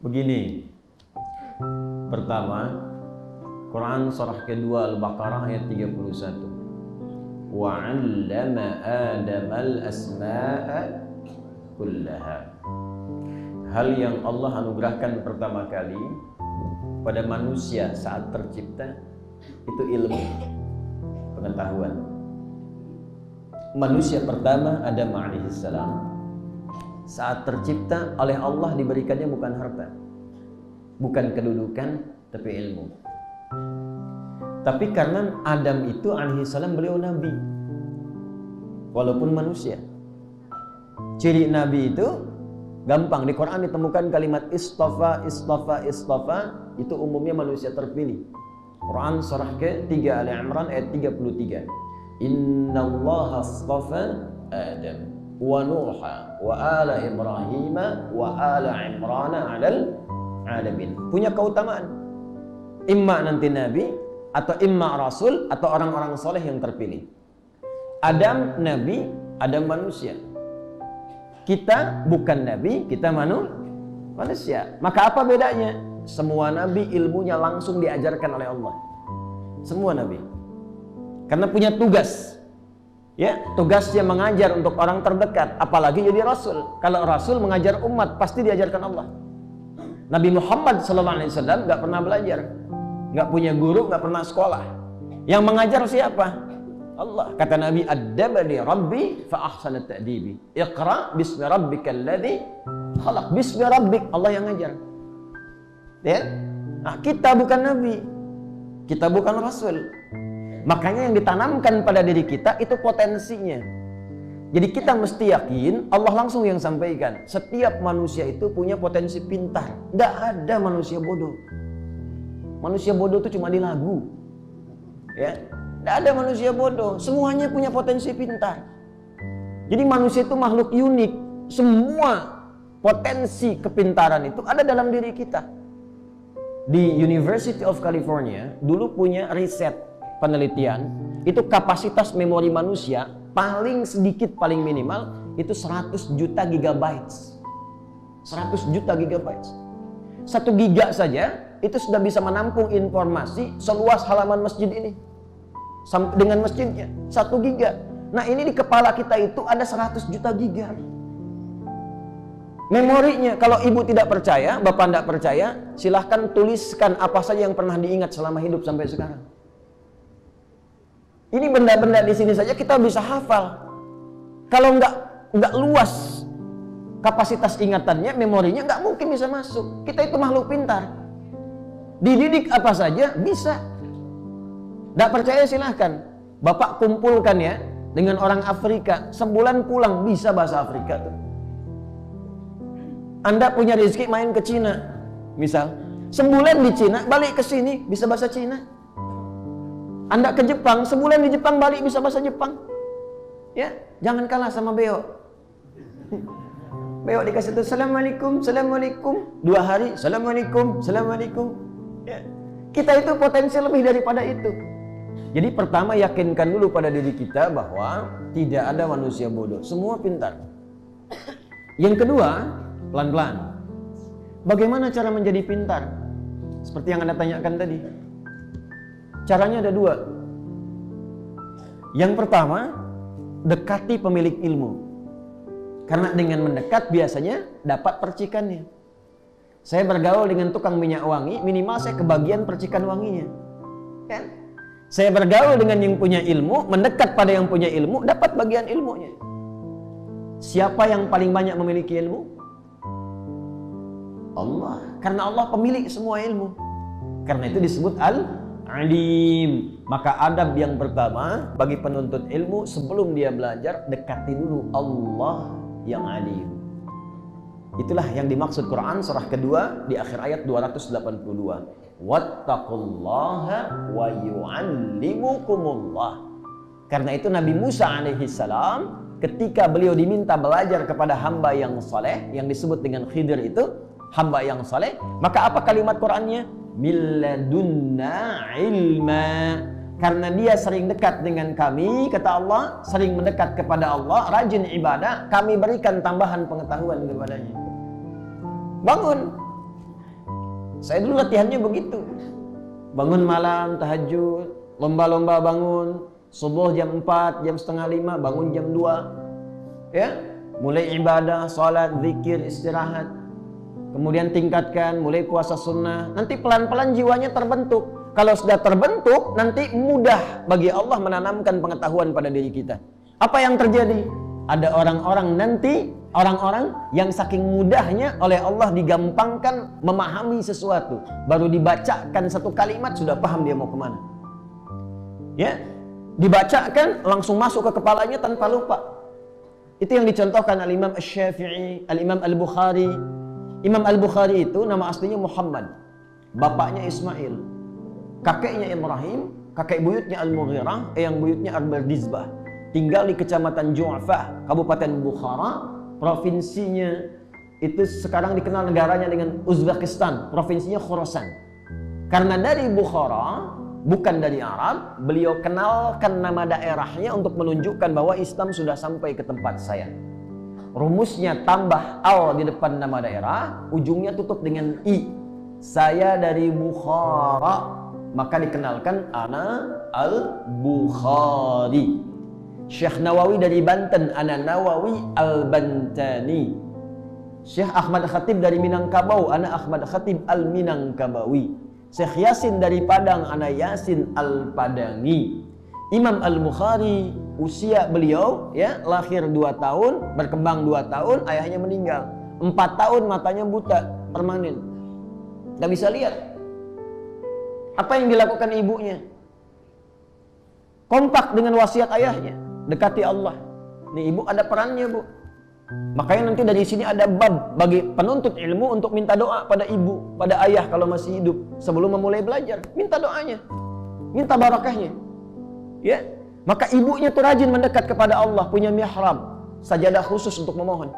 Begini, pertama, Quran surah kedua Al-Baqarah ayat 31. Wa 'allama Adamal asma'a kullaha. Hal yang Allah anugerahkan pertama kali pada manusia saat tercipta itu ilmu, pengetahuan. Manusia pertama Adam alaihissalam saat tercipta oleh Allah diberikannya bukan harta, bukan kedudukan, tapi ilmu. Tapi karena Adam itu alaihissalam beliau nabi, walaupun manusia. Ciri nabi itu gampang, di Quran ditemukan kalimat istafa, itu umumnya manusia terpilih. Quran surah ke-3 Ali Imran ayat 33. Innallaha astafa Adam wa Nuha wa ala Ibrahim wa ala Imran 'alal 'alamin. Punya keutamaan. Imma nanti nabi atau imma rasul atau orang-orang soleh yang terpilih. Adam nabi, Adam manusia. Kita bukan nabi, kita manusia. Maka apa bedanya? Semua nabi ilmunya langsung diajarkan oleh Allah. Semua nabi. Karena punya tugas. Ya, tugasnya mengajar untuk orang terdekat, apalagi jadi rasul. Kalau rasul mengajar umat pasti diajarkan Allah. Nabi Muhammad SAW nggak pernah belajar, nggak punya guru, nggak pernah sekolah. Yang mengajar siapa? Allah. Kata Nabi, "Addabani Rabbi fa ahsana ta'dibi. Iqra bismi rabbikal ladzi khalaq." Bismi rabbik, Allah yang ngajar. Ya? Nah, kita bukan nabi. Kita bukan rasul. Makanya yang ditanamkan pada diri kita itu potensinya. Jadi kita mesti yakin Allah langsung yang sampaikan. Setiap manusia itu punya potensi pintar. Tidak ada manusia bodoh. Manusia bodoh itu cuma di lagu. Ya, tidak ada manusia bodoh. Semuanya punya potensi pintar. Jadi manusia itu makhluk unik. Semua potensi kepintaran itu ada dalam diri kita. Di University of California dulu punya riset penelitian, itu kapasitas memori manusia paling sedikit, paling minimal itu 100 juta gigabytes. 100 juta gigabytes. 1 giga saja itu sudah bisa menampung informasi seluas halaman masjid ini. Dengan masjidnya 1 giga. Nah, ini di kepala kita itu ada 100 juta giga. Memorinya, kalau ibu tidak percaya, bapak tidak percaya, silahkan tuliskan apa saja yang pernah diingat selama hidup sampai sekarang. Ini benda-benda di sini saja kita bisa hafal. Kalau nggak luas kapasitas ingatannya, memorinya nggak mungkin bisa masuk. Kita itu makhluk pintar. Dididik apa saja bisa. Nggak percaya silahkan. Bapak kumpulkan ya dengan orang Afrika, sebulan pulang bisa bahasa Afrika tuh. Anda punya rezeki main ke Cina, misal, sebulan di Cina, balik ke sini bisa bahasa Cina. Anda ke Jepang, sebulan di Jepang balik bisa bahasa Jepang. Ya, jangan kalah sama Beo. Beo dikasih itu Assalamualaikum, Assalamualaikum. 2 hari, Assalamualaikum, Assalamualaikum. Ya. Kita itu potensi lebih daripada itu. Jadi pertama yakinkan dulu pada diri kita bahwa tidak ada manusia bodoh, semua pintar. Yang kedua, pelan-pelan. Bagaimana cara menjadi pintar? Seperti yang Anda tanyakan tadi. Caranya ada 2. Yang pertama, dekati pemilik ilmu. Karena dengan mendekat biasanya dapat percikannya. Saya bergaul dengan tukang minyak wangi, minimal saya kebagian percikan wanginya. Kan? Saya bergaul dengan yang punya ilmu, mendekat pada yang punya ilmu, dapat bagian ilmunya. Siapa yang paling banyak memiliki ilmu? Allah. Karena Allah pemilik semua ilmu. Karena itu disebut Al-Alim. Maka adab yang pertama bagi penuntut ilmu sebelum dia belajar, dekati dulu Allah yang alim. Itulah yang dimaksud Quran surah kedua di akhir ayat 282. Wattaqullaha wa yu'allimukumullah. Karena itu Nabi Musa alaihissalam ketika beliau diminta belajar kepada hamba yang saleh yang disebut dengan Khidir itu, hamba yang saleh, maka apa kalimat Qurannya? Milladunna ilma. Karena dia sering dekat dengan kami, kata Allah, sering mendekat kepada Allah, rajin ibadah, kami berikan tambahan pengetahuan kepadanya. Bangun. Saya dulu latihannya begitu. Bangun malam, tahajud, lomba-lomba bangun, subuh jam 4, jam setengah 5, bangun jam 2. Ya, mulai ibadah, salat, zikir, istirahat. Kemudian tingkatkan, mulai puasa sunnah. Nanti pelan-pelan jiwanya terbentuk. Kalau sudah terbentuk, nanti mudah bagi Allah menanamkan pengetahuan pada diri kita. Apa yang terjadi? Ada orang-orang yang saking mudahnya oleh Allah digampangkan memahami sesuatu. Baru dibacakan satu kalimat sudah paham dia mau kemana. Ya, dibacakan langsung masuk ke kepalanya tanpa lupa. Itu yang dicontohkan Al-Imam Asy-Syafi'i, Al-Imam Al-Bukhari. Imam Al-Bukhari itu nama aslinya Muhammad, bapaknya Ismail, kakeknya Ibrahim, kakek buyutnya Al-Mughirah, yang buyutnya Al-Bardizbah. Tinggal di kecamatan Ju'fah, Kabupaten Bukhara. Provinsinya itu sekarang dikenal negaranya dengan Uzbekistan, provinsinya Khorasan. Karena dari Bukhara, bukan dari Arab, beliau kenalkan nama daerahnya untuk menunjukkan bahwa Islam sudah sampai ke tempat saya. Rumusnya tambah al di depan nama daerah, ujungnya tutup dengan i. Saya dari Bukhara, maka dikenalkan ana al-Bukhari. Syekh Nawawi dari Banten, ana Nawawi al-Bantani. Syekh Ahmad Khatib dari Minangkabau, ana Ahmad Khatib al-Minangkabawi. Syekh Yasin dari Padang, ana Yasin al-Padangi. Imam Al-Bukhari, usia beliau ya lahir 2 tahun, berkembang 2 tahun, ayahnya meninggal. 4 tahun matanya buta permanen, nggak bisa lihat. Apa yang dilakukan ibunya? Kompak dengan wasiat ayahnya, dekati Allah. Nih ibu ada perannya, Bu. Makanya nanti dari sini ada bab bagi penuntut ilmu untuk minta doa pada ibu, pada ayah kalau masih hidup. Sebelum memulai belajar, minta doanya, minta barakahnya. Ya, maka ibunya tuh rajin mendekat kepada Allah, punya mihrab, sajadah khusus untuk memohon.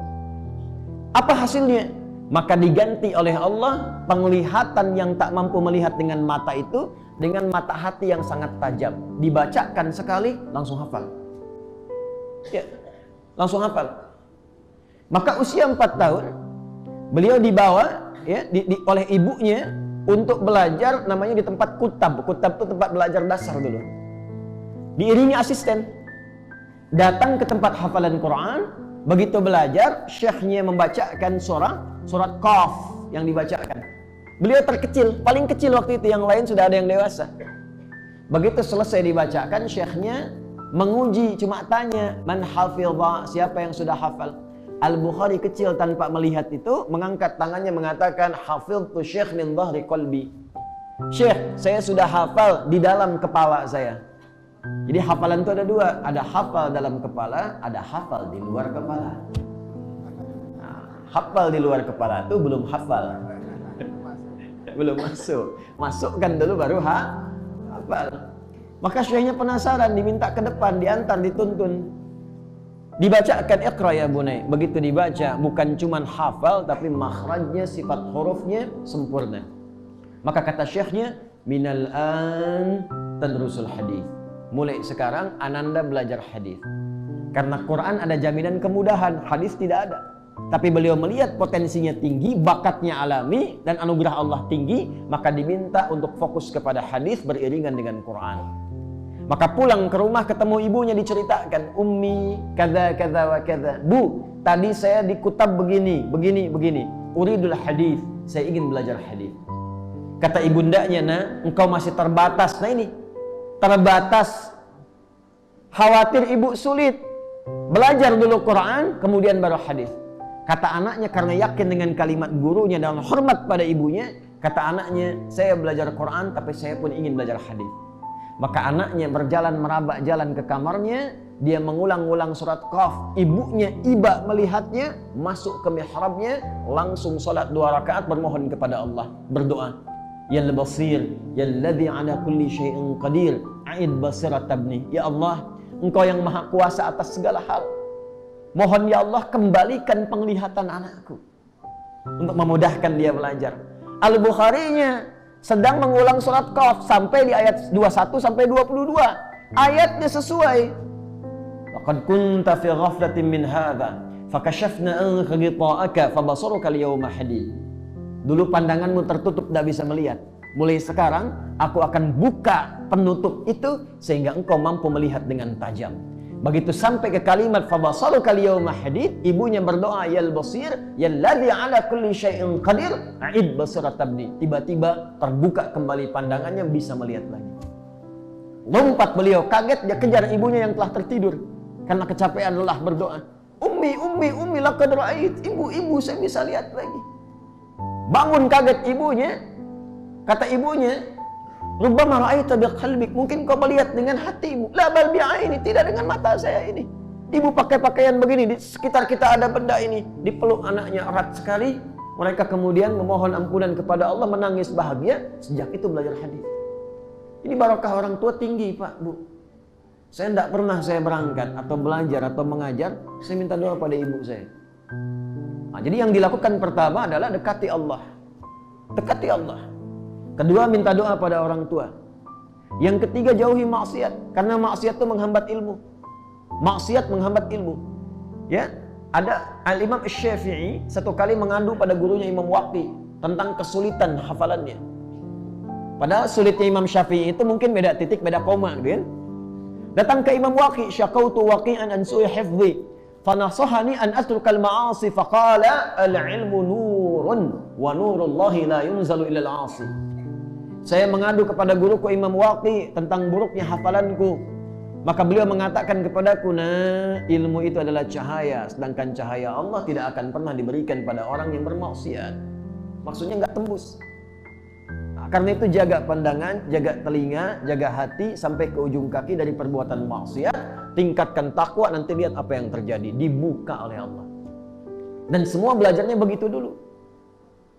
Apa hasilnya? Maka diganti oleh Allah penglihatan yang tak mampu melihat dengan mata itu dengan mata hati yang sangat tajam. Dibacakan sekali langsung hafal. Ya, langsung hafal. Maka usia 4 tahun beliau dibawa ya oleh ibunya untuk belajar, namanya di tempat kutab. Kutab itu tempat belajar dasar dulu. Diiringi asisten, datang ke tempat hafalan Quran. Begitu belajar, syekhnya membacakan surat Qaf yang dibacakan. Beliau terkecil, paling kecil waktu itu, yang lain sudah ada yang dewasa. Begitu selesai dibacakan, syekhnya menguji, cuma tanya, man hafidha, siapa yang sudah hafal? Al-Bukhari kecil tanpa melihat itu mengangkat tangannya mengatakan, hafidhtu syekh min dhahri qalbi. Syekh, saya sudah hafal di dalam kepala saya. Jadi hafalan itu ada 2, ada hafal dalam kepala, ada hafal di luar kepala. Nah, hafal di luar kepala itu belum hafal, belum masuk. Masukkan dulu baru hafal. Maka syekhnya penasaran, diminta ke depan, diantar, dituntun, dibacakan Iqra ya bunai. Begitu dibaca, bukan cuman hafal, tapi makhrajnya, sifat hurufnya sempurna. Maka kata syekhnya, minal an tadrusul hadis. Mulai sekarang Ananda belajar hadis. Karena Quran ada jaminan kemudahan, hadis tidak ada. Tapi beliau melihat potensinya tinggi, bakatnya alami, dan anugerah Allah tinggi, maka diminta untuk fokus kepada hadis beriringan dengan Quran. Maka pulang ke rumah ketemu ibunya, diceritakan, ummi kada kada wa kada. Bu, tadi saya di kutab begini, begini, begini. Uridul hadis, saya ingin belajar hadis. Kata ibundanya, nah, engkau masih terbatas. Nah ini terbatas, khawatir ibu sulit. Belajar dulu Quran, kemudian baru hadis. Kata anaknya, karena yakin dengan kalimat gurunya dan hormat pada ibunya, kata anaknya, saya belajar Quran tapi saya pun ingin belajar hadis. Maka anaknya berjalan merabak jalan ke kamarnya, dia mengulang-ulang surat Qaf. Ibunya iba melihatnya, masuk ke mihrabnya, langsung salat 2 rakaat bermohon kepada Allah, berdoa. Ya Al-Basir, Ya Alladhi ala kulli syai'in qadir, a'id basirat tabni. Ya Allah, Engkau yang maha kuasa atas segala hal. Mohon ya Allah, kembalikan penglihatan anakku, untuk memudahkan dia belajar. Al-Bukharinya sedang mengulang surat Qaf sampai di ayat 21 sampai 22. Ayatnya sesuai. Laqad kunta fi ghaflatin min hadza fakashafna anka ghita'aka fabasaruka al-yawma hadid. Dulu pandanganmu tertutup, tidak bisa melihat. Mulai sekarang, aku akan buka penutup itu sehingga engkau mampu melihat dengan tajam. Begitu sampai ke kalimat fabasaruka al-yawma hadid, ibunya berdoa, yal basir, yalladzi ala kulli syai'in qadir, a'id basirat tabni. Tiba-tiba terbuka kembali pandangannya, bisa melihat lagi. Lompat beliau, kaget, dia kejar ibunya yang telah tertidur. Karena kecapean lelah berdoa. Ummi, laqad ra'ait. Ibu, saya bisa lihat lagi. Bangun kaget ibunya. Kata ibunya, rubbama ra'aita biqalbik, mungkin kau melihat dengan hatimu. La bal bi'aini, tidak dengan mata saya ini. Ibu pakai pakaian begini, di sekitar kita ada benda ini. Dipeluk anaknya erat sekali. Mereka kemudian memohon ampunan kepada Allah, menangis bahagia. Sejak itu belajar hadis. Ini barokah orang tua tinggi, Pak, Bu. Saya tidak pernah saya berangkat atau belajar atau mengajar, saya minta doa pada ibu saya. Nah, jadi yang dilakukan pertama adalah dekati Allah. Dekati Allah. Kedua, minta doa pada orang tua. Yang ketiga, jauhi maksiat. Karena maksiat itu menghambat ilmu. Maksiat menghambat ilmu. Ya, ada Al-Imam Asy-Syafi'i satu kali mengadu pada gurunya Imam Waqi tentang kesulitan hafalannya. Padahal sulitnya Imam Syafi'i itu mungkin beda titik, beda koma, gitu kan? Datang ke Imam Waqi, syaqautu waqi'an an su'i hifdhi, fanasahani an atrukal ma'asi, faqala al-ilmu nurun wa nurullahi la yunzalu ila al-'asi. Saya mengadu kepada guruku Imam Waqi tentang buruknya hafalanku. Maka beliau mengatakan kepadaku, nah, ilmu itu adalah cahaya, sedangkan cahaya Allah tidak akan pernah diberikan pada orang yang bermaksiat. Maksudnya nggak tembus. Nah, karena itu jaga pandangan, jaga telinga, jaga hati sampai ke ujung kaki dari perbuatan maksiat. Tingkatkan takwa, nanti lihat apa yang terjadi, dibuka oleh Allah. Dan semua belajarnya begitu dulu.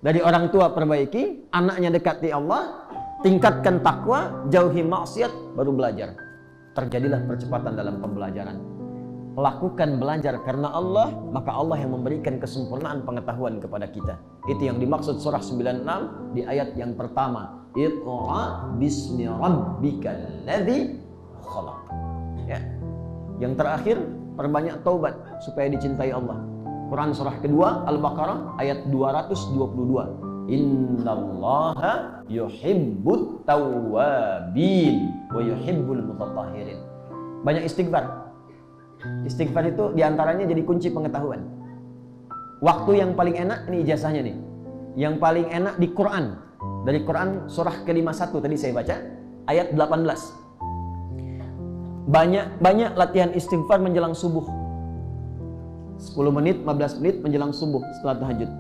Dari orang tua perbaiki, anaknya dekati Allah, tingkatkan takwa, jauhi maksiat, baru belajar. Terjadilah percepatan dalam pembelajaran. Lakukan belajar karena Allah, maka Allah yang memberikan kesempurnaan pengetahuan kepada kita. Itu yang dimaksud surah 96 di ayat yang pertama. Iqra bismi rabbikal ladzi khalaq. Ya. Yang terakhir, perbanyak taubat supaya dicintai Allah. Quran surah kedua Al-Baqarah ayat 222. Innallaha yuhibbut tawwabin wa yuhibbul mutatahhirin. Banyak istighfar. Istighfar itu diantaranya jadi kunci pengetahuan. Waktu yang paling enak, ini ijazahnya nih. Yang paling enak di Quran. Dari Quran surah ke-51 tadi saya baca ayat 18. Banyak latihan istighfar menjelang subuh. 10 menit, 15 menit menjelang subuh setelah tahajud.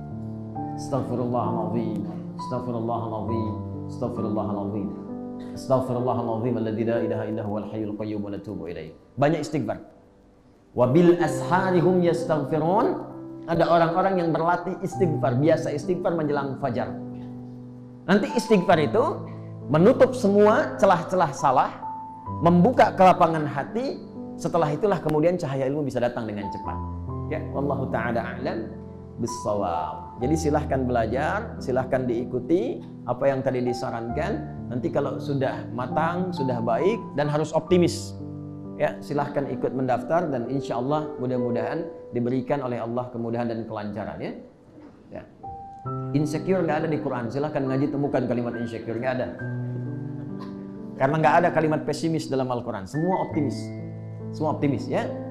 Astaghfirullahaladzim, astaghfirullahaladzim, astaghfirullahaladzim, astaghfirullahaladzim alladzi la ilaha illa huwal hayyul qayyum wa natubu ilaih. Banyak istighfar. Wa bil asharihum yastaghfirun. Ada orang-orang yang berlatih istighfar, biasa istighfar menjelang fajar. Nanti istighfar itu menutup semua celah-celah salah, membuka kelapangan hati. Setelah itulah kemudian cahaya ilmu bisa datang dengan cepat. Ya, wallahu ta'ala a'lam bissawab. Jadi silahkan belajar, silahkan diikuti apa yang tadi disarankan. Nanti kalau sudah matang, sudah baik dan harus optimis, ya silahkan ikut mendaftar dan insya Allah mudah-mudahan diberikan oleh Allah kemudahan dan kelancaran, ya. Ya. Insecure nggak ada di Quran. Silahkan ngaji temukan kalimat insecure, nggak ada. Karena nggak ada kalimat pesimis dalam Al-Quran. Semua optimis, ya.